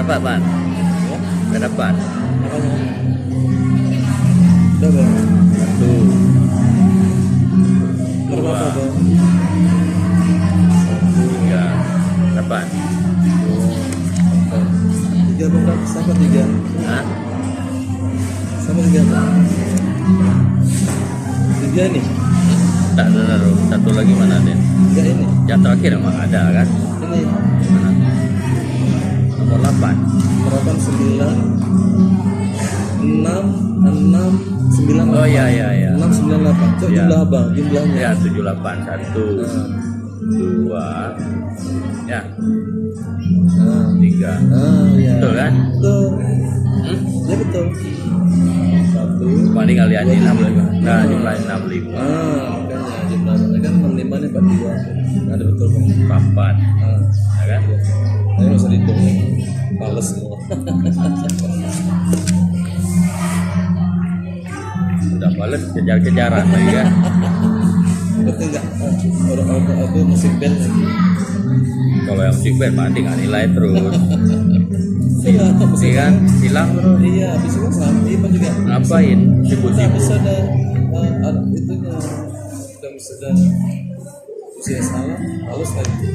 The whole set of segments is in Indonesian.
dapat, Pan. Ya, Nggak dapat. makanya. Udah bang. Satu, Berapa dua, bang? tiga. Dapat. Tiga bang, sampai tiga. Hah? Sama tiga bang. Tiga ini. Tak ada. Satu lagi mana, Den? Tiga ini. Yang terakhir emang ada kan? Ini. Mana? Nomor 8. Berapa? 9 6 6 9 Oh iya iya iya. 6 9 8. Cok Ya. jumlah bang, jumlahnya. Ya 78. 1, Nah, 2, ya nah, 3. ya. Betul kan? Betul. Hmm? Ya betul. Satu. Paling kalian dua, ini tiga. 65. Nah, jumlahnya 65. Makanya jumlahnya kan 65 nih 42. Ada betul bang. 4. Nah, Ya kan? ini nggak usah dihitung. Males semua. Udah males kejar-kejaran lagi kan? Berarti enggak orang aku musik band lagi. Kalau yang musik band mah tinggal nilai terus. Iya, Iya kan? Hilang terus. Iya, habis itu kan sama Ipan juga. Ngapain? Nah, Sibuk-sibuk. bisa ada itunya. Udah bisa ada usia salah, halus lagi.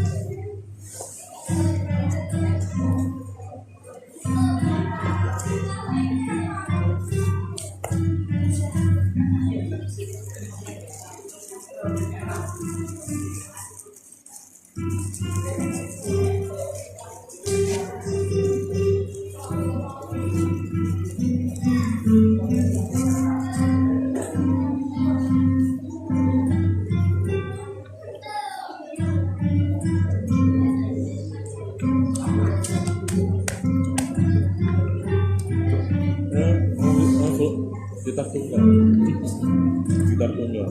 Gitar tunggal. Gitar tunggal.